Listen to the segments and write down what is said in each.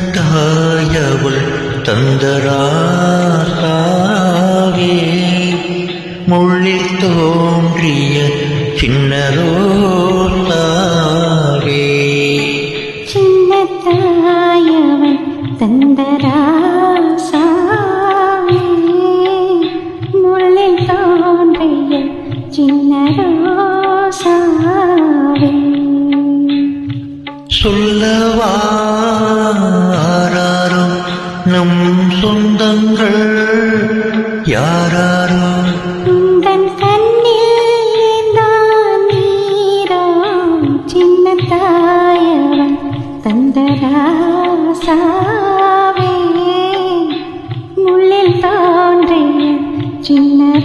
சின்னத்தாயவள் தந்தராசாவே முள்ளில் தோன்றிய சின்னரோசாவே சின்னத்தாயவள் தந்தராசாவே முள்ளில் தோன்றிய சின்னரோசாவே சொல்லவாராரோ நம் சொந்தங்கள் யாராரோ உந்தன் கண்ணில் தான் நீரோ சின்னத்தாயவன் தந்தராசாவே முள்ளில் தோன்றிய சின்னரோசாவே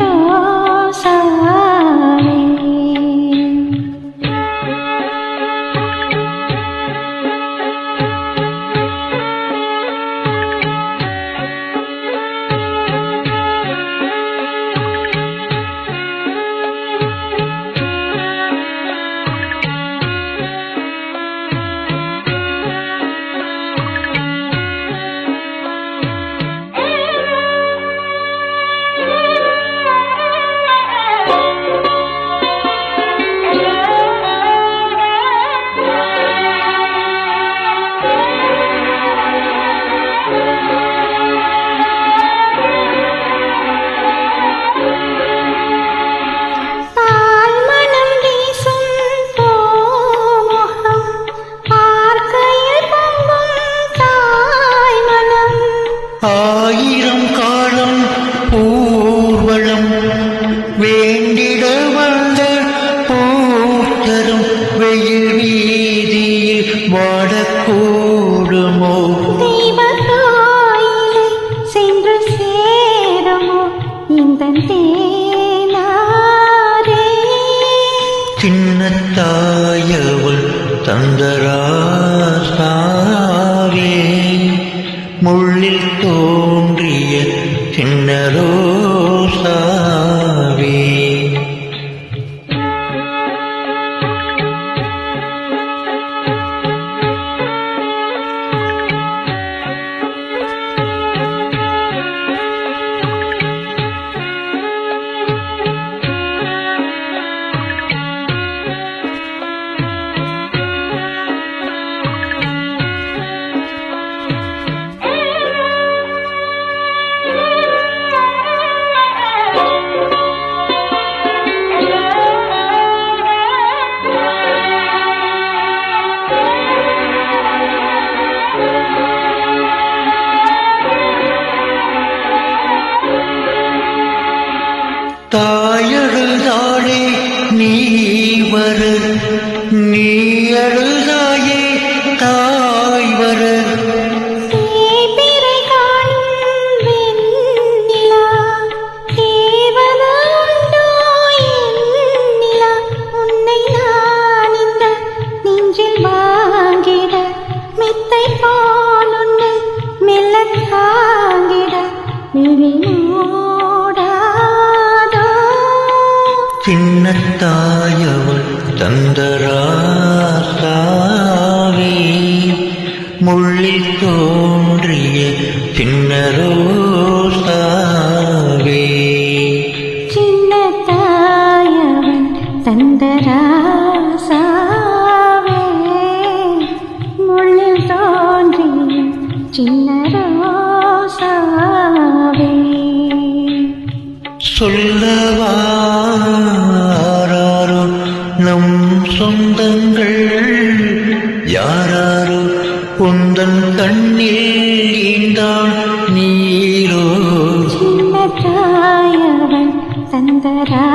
ஆயிரம் காலம் ஊர்வலம் வேண்டிட வந்த பூத்தரும் வெயில் வீதியில் வாடக்கூடுமோ தெய்வத்தாயிலை சென்று சேரமோ இந்த தேனாரே சின்னத்தாயவள் தந்தராசாவே முள்ளில் தோன்றிய சின்னரோசாவே தாயழுதாளே நீ வரு நீ அழுதாயே தாய் வரு தேய்பிறை காணும் வெண்ணிலா தேவனுண்டோ எண்ணிலா உன்னை நான் இந்த நெஞ்சில் வாங்கிட மெத்தை போல் உன்னை மெல்ல தாங்கிட சின்னத்தாயவள் தந்தராசாவே முள்ளில் தோன்றிய சின்னரோசாவே சின்னத்தாயவன் தந்தராசாவே முள்ளில் தோன்றிய சின்னரோசாவே சொல்லவாராரோ நம் சொந்தங்கள் யாராரோ உந்தன் கண்ணில் ஈந்தான் நீரோ சின்னத்தாயவன் தந்தரா